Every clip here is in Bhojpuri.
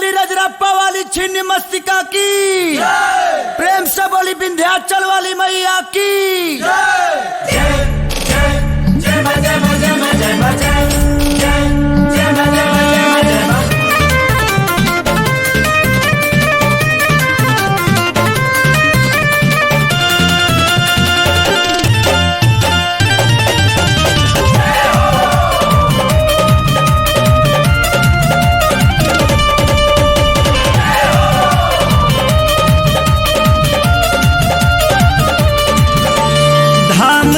बोली रजरप्पा वाली छिन्न मस्तिका की, प्रेम से बोली विंध्याचल वाली मैया की।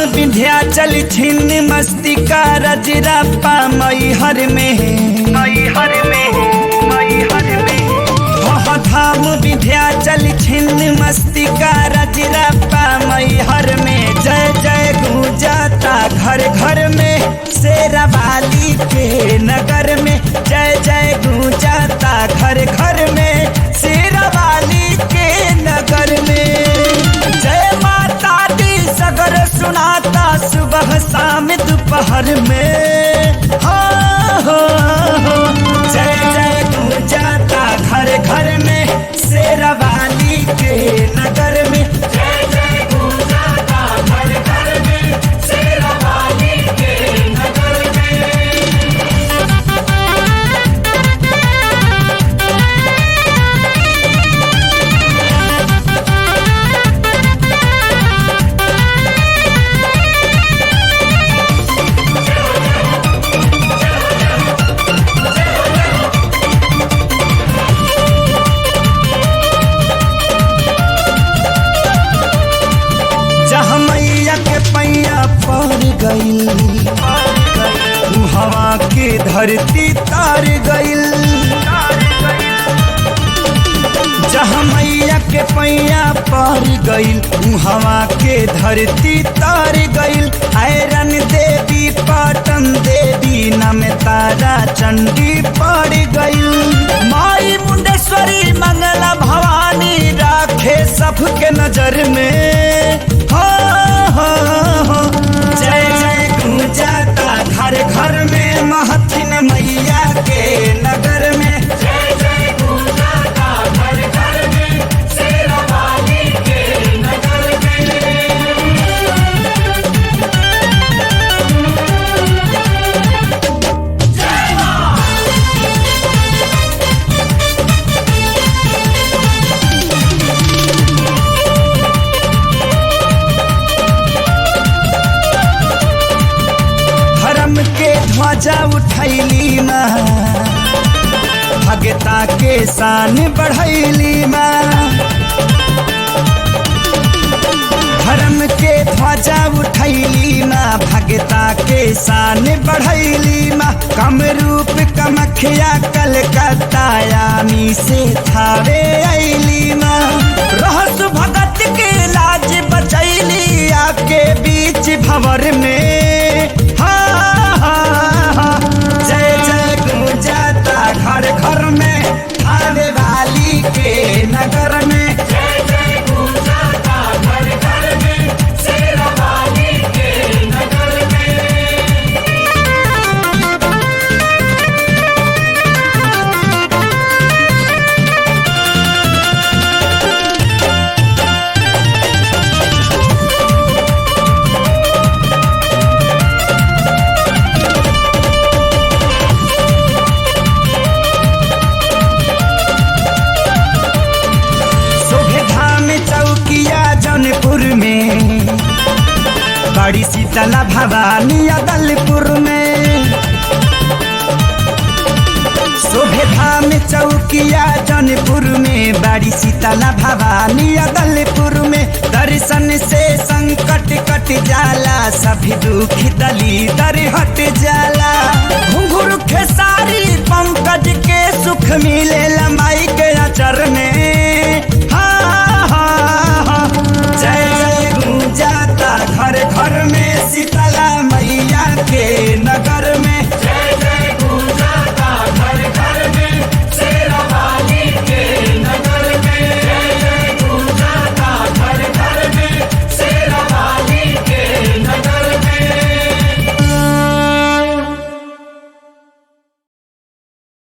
विंध्याचल छिन्न मस्तिका रजरप्पा मैहर में, मैहर में, मैहर में। वह धाम विंध्याचल छिन्न मस्तिका रजरप्पा मैहर में। जय जय गूंजाता घर घर में, शेरावाली के नगर में। जय जय गूंजाता घर घर में, शेरावाली के नगर में। जय माता दी सगर सुनाता सुबह शाम दोपहर में। हो जय जय गूंजाता घर घर में, शेरावाली के नगर में। जय जय गूंजाता घर घर में, शेरावाली के नगर में। हवा के धरती तार गइल, जहाँ मैया के पैया पर गइल, हवा के धरती तार गइल। आयरन देवी पाटन देवी नाम तारा चंडी पड़ गइल। माई मुंडेश्वरी मंगला भवानी राखे सबके नजर में। हो जय जय गूंजाता घर घर में, महथिन मैया के नगर में। जय जय गूंजाता घर घर में, शेरावाली के नगर में। जय मां। के ध्वजा उठैली माँ, भगता के शान बढ़ैली माँ। धर्म के ध्वजा उठैली माँ, भगता के शान बढ़ैली माँ। कम रूप कमखिया कलकत्ता यामी से थावे ऐली माँ। रहस भगत के लाज बचैली आके बीच भंवर में। जय जय गूंजाता घर घर में, थावे वाली के नगर में। जय जय गूंजाता घर घर में, शेरावाली के नगर में। बड़ी शीतला भवानी अदलपुर में। शोभे धाम चौकिया जौनपुर में, बड़ी शीतला भवानी अदलपुर में। दर्शन से संकट कट जाला, सभी दुख दलीदर हट जाला। घुंघरू खेसारी पंकज के सुख मिले